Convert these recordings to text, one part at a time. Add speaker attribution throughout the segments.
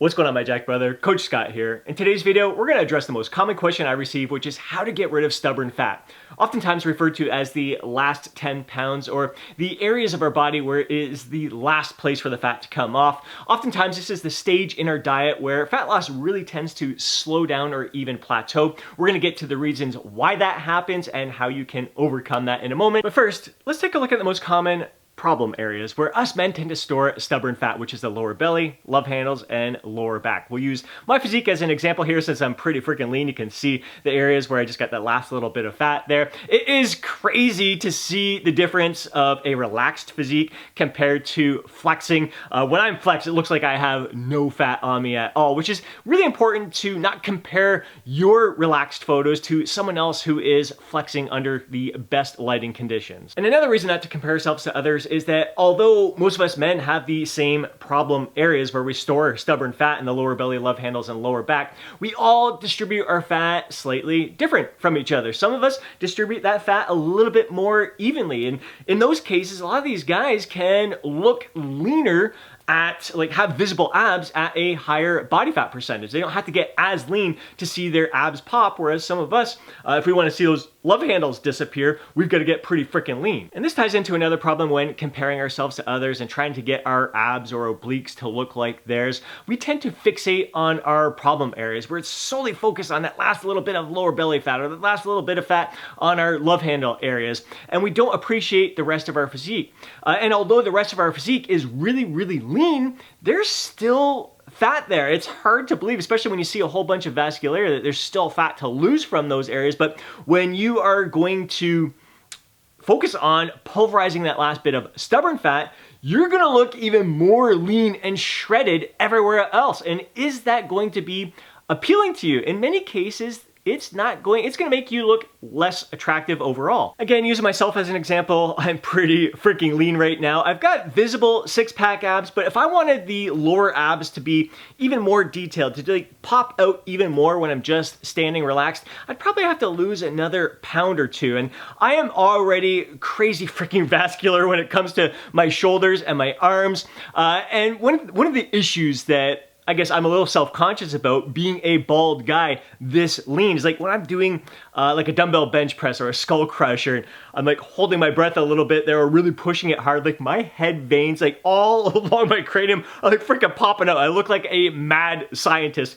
Speaker 1: What's going on, my Jack brother? Coach Scott here. In today's video, we're going to address the most common question I receive, which is how to get rid of stubborn fat. Oftentimes referred to as the last 10 pounds or the areas of our body where it is the last place for the fat to come off. Oftentimes this is the stage in our diet where fat loss really tends to slow down or even plateau. We're going to get to the reasons why that happens and how you can overcome that in a moment. But first, let's take a look at the most common problem areas where us men tend to store stubborn fat, which is the lower belly, love handles, and lower back. We'll use my physique as an example here since I'm pretty freaking lean. You can see the areas where I just got that last little bit of fat there. It is crazy to see the difference of a relaxed physique compared to flexing. When I'm flexed, it looks like I have no fat on me at all, which is really important to not compare your relaxed photos to someone else who is flexing under the best lighting conditions. And another reason not to compare ourselves to others is that although most of us men have the same problem areas where we store stubborn fat in the lower belly, love handles, and lower back, we all distribute our fat slightly different from each other. Some of us distribute that fat a little bit more evenly, and in those cases, a lot of these guys can look leaner have visible abs at a higher body fat percentage. They don't have to get as lean to see their abs pop, whereas some of us, if we want to see those love handles disappear, we've got to get pretty freaking lean. And this ties into another problem when comparing ourselves to others and trying to get our abs or obliques to look like theirs. We tend to fixate on our problem areas where it's solely focused on that last little bit of lower belly fat or the last little bit of fat on our love handle areas, and we don't appreciate the rest of our physique. And although the rest of our physique is really, really lean, there's still fat there. It's hard to believe, especially when you see a whole bunch of vascularity, that there's still fat to lose from those areas. But when you are going to focus on pulverizing that last bit of stubborn fat, you're gonna look even more lean and shredded everywhere else. And is that going to be appealing to you? In many cases, it's gonna make you look less attractive overall. Again, using myself as an example, I'm pretty freaking lean right now. I've got visible six-pack abs, but if I wanted the lower abs to be even more detailed, to pop out even more when I'm just standing relaxed, I'd probably have to lose another pound or two. And I am already crazy freaking vascular when it comes to my shoulders and my arms. And one of the issues that I guess I'm a little self-conscious about being a bald guy this lean is like when I'm doing like a dumbbell bench press or a skull crusher, and I'm like holding my breath a little bit there or really pushing it hard, like my head veins like all along my cranium are like freaking popping out. I look like a mad scientist.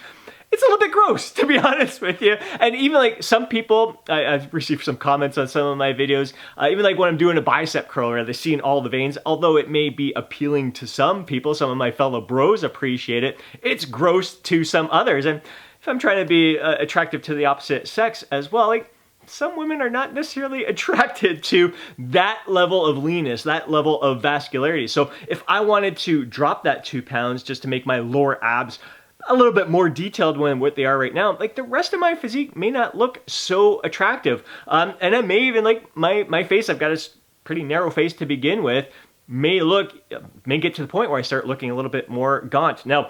Speaker 1: It's a little bit gross, to be honest with you. And even like some people, I've received some comments on some of my videos, even like when I'm doing a bicep curl where they're seeing all the veins, although it may be appealing to some people, some of my fellow bros appreciate it, it's gross to some others. And if I'm trying to be attractive to the opposite sex as well, like some women are not necessarily attracted to that level of leanness, that level of vascularity. So if I wanted to drop that 2 pounds just to make my lower abs a little bit more detailed than what they are right now, like the rest of my physique may not look so attractive. And I may even like my face, I've got a pretty narrow face to begin with, may get to the point where I start looking a little bit more gaunt. Now,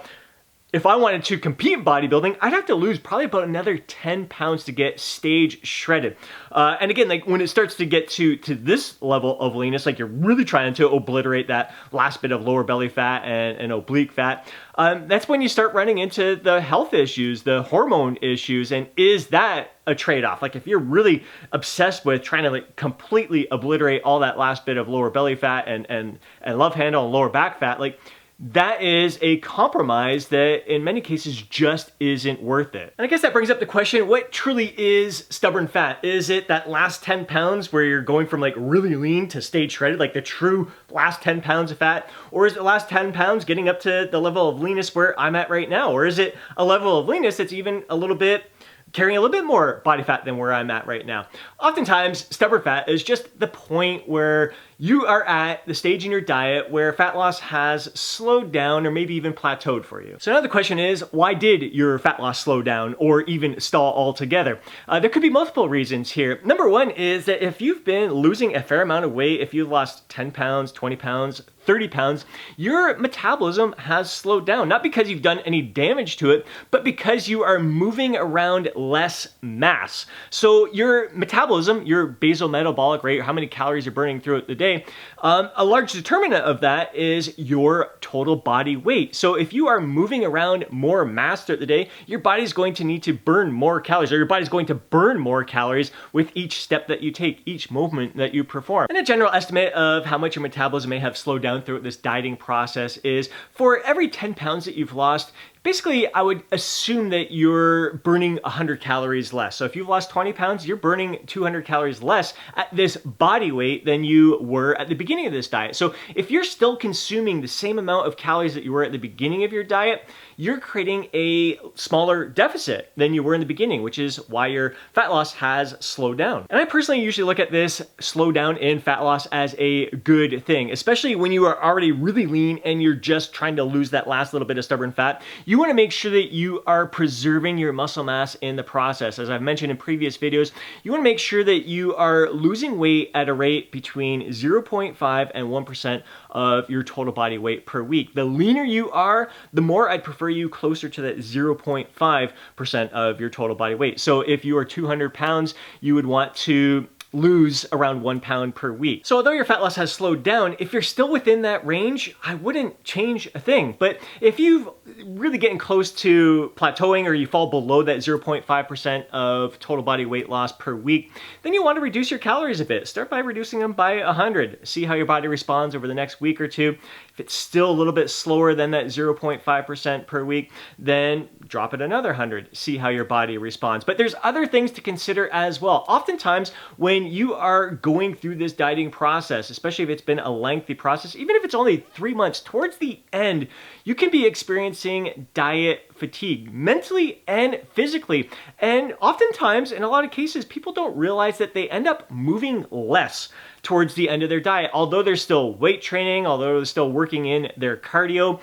Speaker 1: if I wanted to compete in bodybuilding, I'd have to lose probably about another 10 pounds to get stage shredded. And again, like when it starts to get to this level of leanness, like you're really trying to obliterate that last bit of lower belly fat and oblique fat, that's when you start running into the health issues, the hormone issues. And is that a trade-off? Like if you're really obsessed with trying to like completely obliterate all that last bit of lower belly fat and love handle and lower back fat, like that is a compromise that in many cases just isn't worth it. And I guess that brings up the question, what truly is stubborn fat? Is it that last 10 pounds where you're going from like really lean to stage shredded, like the true last 10 pounds of fat? Or is it the last 10 pounds getting up to the level of leanness where I'm at right now? Or is it a level of leanness that's even a little bit carrying a little bit more body fat than where I'm at right now? Oftentimes, stubborn fat is just the point where you are at the stage in your diet where fat loss has slowed down or maybe even plateaued for you. So now the question is, why did your fat loss slow down or even stall altogether? There could be multiple reasons here. Number one is that if you've been losing a fair amount of weight, if you've lost 10 pounds, 20 pounds, 30 pounds, your metabolism has slowed down. Not because you've done any damage to it, but because you are moving around less mass. So your metabolism, your basal metabolic rate, how many calories you're burning throughout the day, day, a large determinant of that is your total body weight. So if you are moving around more mass throughout the day, your body's going to need to burn more calories, or your body's going to burn more calories with each step that you take, each movement that you perform. And a general estimate of how much your metabolism may have slowed down throughout this dieting process is for every 10 pounds that you've lost, basically, I would assume that you're burning 100 calories less. So if you've lost 20 pounds, you're burning 200 calories less at this body weight than you were at the beginning of this diet. So if you're still consuming the same amount of calories that you were at the beginning of your diet, you're creating a smaller deficit than you were in the beginning, which is why your fat loss has slowed down. And I personally usually look at this slowdown in fat loss as a good thing, especially when you are already really lean and you're just trying to lose that last little bit of stubborn fat. You want to make sure that you are preserving your muscle mass in the process. As I've mentioned in previous videos, you want to make sure that you are losing weight at a rate between 0.5 and 1% of your total body weight per week. The leaner you are, the more I'd prefer you closer to that 0.5% of your total body weight. So if you are 200 pounds, you would want to lose around 1 pound per week. So although your fat loss has slowed down, if you're still within that range, I wouldn't change a thing. But if you've really getting close to plateauing, or you fall below that 0.5% of total body weight loss per week, then you want to reduce your calories a bit. Start by reducing them by 100. See how your body responds over the next week or two. If it's still a little bit slower than that 0.5% per week, then drop it another 100. See how your body responds. But there's other things to consider as well. Oftentimes, when you are going through this dieting process, especially if it's been a lengthy process, even if it's only 3 months, towards the end, you can be experiencing diet fatigue, mentally and physically. And oftentimes, in a lot of cases, people don't realize that they end up moving less towards the end of their diet. Although they're still weight training, although they're still working in their cardio,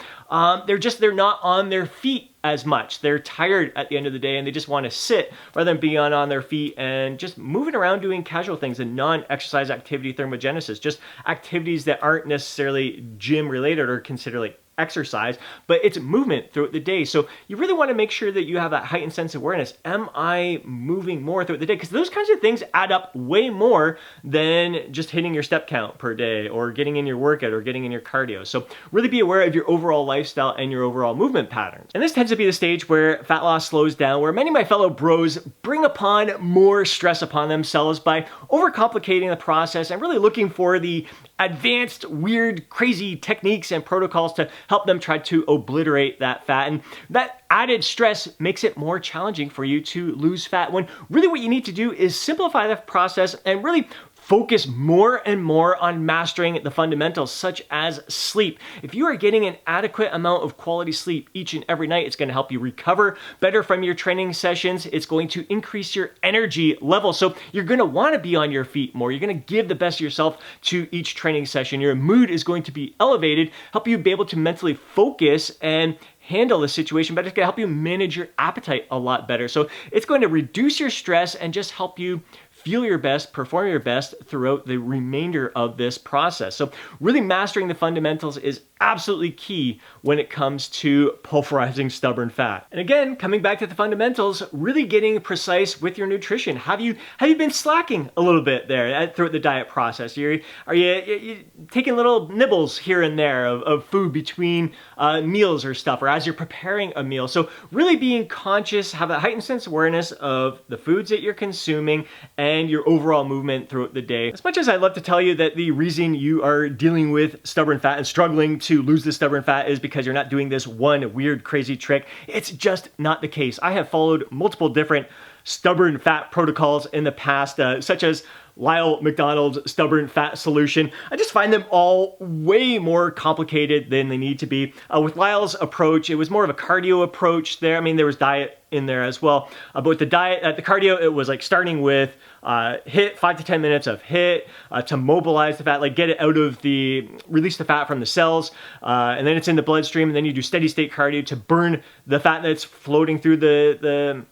Speaker 1: they're not on their feet as much. They're tired at the end of the day and they just want to sit rather than be on their feet and just moving around doing casual things and non-exercise activity thermogenesis, just activities that aren't necessarily gym related or considered like exercise, but it's movement throughout the day. So you really want to make sure that you have that heightened sense of awareness. Am I moving more throughout the day? Because those kinds of things add up way more than just hitting your step count per day or getting in your workout or getting in your cardio. So really be aware of your overall lifestyle and your overall movement patterns. And this tends to be the stage where fat loss slows down, where many of my fellow bros bring upon more stress upon themselves by overcomplicating the process and really looking for the advanced, weird, crazy techniques and protocols to help them try to obliterate that fat. And that added stress makes it more challenging for you to lose fat, when really what you need to do is simplify the process and really focus more and more on mastering the fundamentals, such as sleep. If you are getting an adequate amount of quality sleep each and every night, it's going to help you recover better from your training sessions. It's going to increase your energy level. So you're going to want to be on your feet more. You're going to give the best of yourself to each training session. Your mood is going to be elevated, help you be able to mentally focus and handle the situation better. It's going to help you manage your appetite a lot better. So it's going to reduce your stress and just help you feel your best, perform your best throughout the remainder of this process. So really mastering the fundamentals is absolutely key when it comes to pulverizing stubborn fat. And again, coming back to the fundamentals, really getting precise with your nutrition. Have you been slacking a little bit there throughout the diet process? Are you taking little nibbles here and there of food between meals or stuff, or as you're preparing a meal? So really being conscious, have a heightened sense of awareness of the foods that you're consuming and your overall movement throughout the day. As much as I'd love to tell you that the reason you are dealing with stubborn fat and struggling to lose the stubborn fat is because you're not doing this one weird, crazy trick, it's just not the case. I have followed multiple different stubborn fat protocols in the past, such as Lyle McDonald's stubborn fat solution. I just find them all way more complicated than they need to be. With Lyle's approach, it was more of a cardio approach there. I mean, there was diet in there as well. But with the diet, the cardio, it was like starting with HIIT, 5 to 10 minutes of HIIT to mobilize the fat, like get it out of release the fat from the cells, and then it's in the bloodstream, and then you do steady state cardio to burn the fat that's floating through the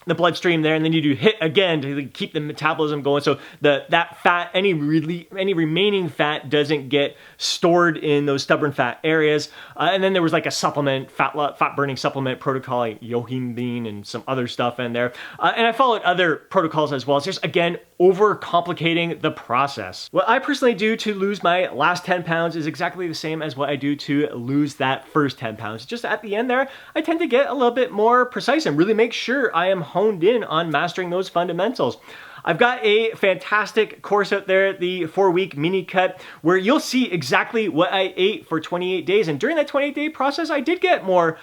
Speaker 1: the bloodstream there, and then you do HIIT again to keep the metabolism going, so that fat, any remaining fat doesn't get stored in those stubborn fat areas. And then there was like a supplement, fat burning supplement protocol, like yohimbine and some other stuff in there. And I followed other protocols as well. It's just, again, overcomplicating the process. What I personally do to lose my last 10 pounds is exactly the same as what I do to lose that first 10 pounds. Just at the end there, I tend to get a little bit more precise and really make sure I am honed in on mastering those fundamentals. I've got a fantastic course out there, the 4-week mini cut, where you'll see exactly what I ate for 28 days. And during that 28-day process, I did get more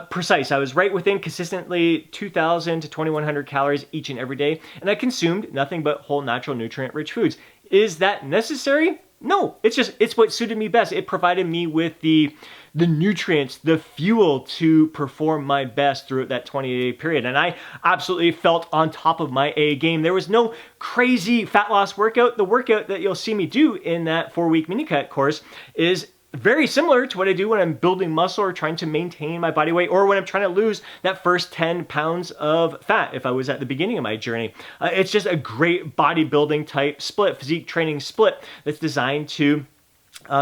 Speaker 1: precise. I was right within consistently 2,000 to 2,100 calories each and every day, and I consumed nothing but whole, natural, nutrient-rich foods. Is that necessary? No, it's what suited me best. It provided me with the nutrients, the fuel to perform my best throughout that 20-day period. And I absolutely felt on top of my A game. There was no crazy fat loss workout. The workout that you'll see me do in that 4-week mini cut course is very similar to what I do when I'm building muscle or trying to maintain my body weight, or when I'm trying to lose that first 10 pounds of fat if I was at the beginning of my journey. It's just a great bodybuilding type split, physique training split that's designed to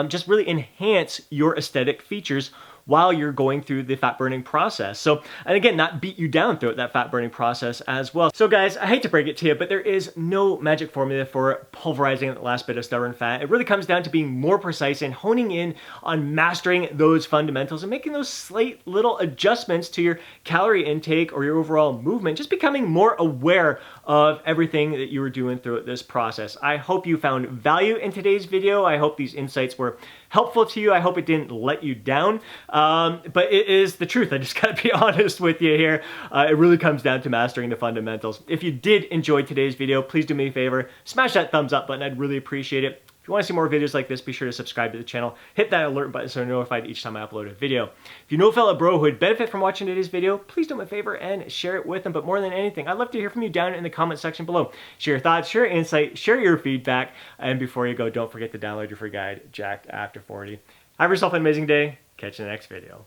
Speaker 1: just really enhance your aesthetic features while you're going through the fat burning process. So, and again, not beat you down throughout that fat burning process as well. So guys, I hate to break it to you, but there is no magic formula for pulverizing the last bit of stubborn fat. It really comes down to being more precise and honing in on mastering those fundamentals and making those slight little adjustments to your calorie intake or your overall movement, just becoming more aware of everything that you were doing throughout this process. I hope you found value in today's video. I hope these insights were helpful to you. I hope it didn't let you down, but it is the truth. I just gotta be honest with you here. It really comes down to mastering the fundamentals. If you did enjoy today's video, please do me a favor, smash that thumbs up button. I'd really appreciate it. If you want to see more videos like this, be sure to subscribe to the channel. Hit that alert button so you're notified each time I upload a video. If you know a fellow bro who would benefit from watching today's video, please do me a favor and share it with them. But more than anything, I'd love to hear from you down in the comment section below. Share your thoughts, share your insight, share your feedback. And before you go, don't forget to download your free guide, Jacked After 40. Have yourself an amazing day. Catch you in the next video.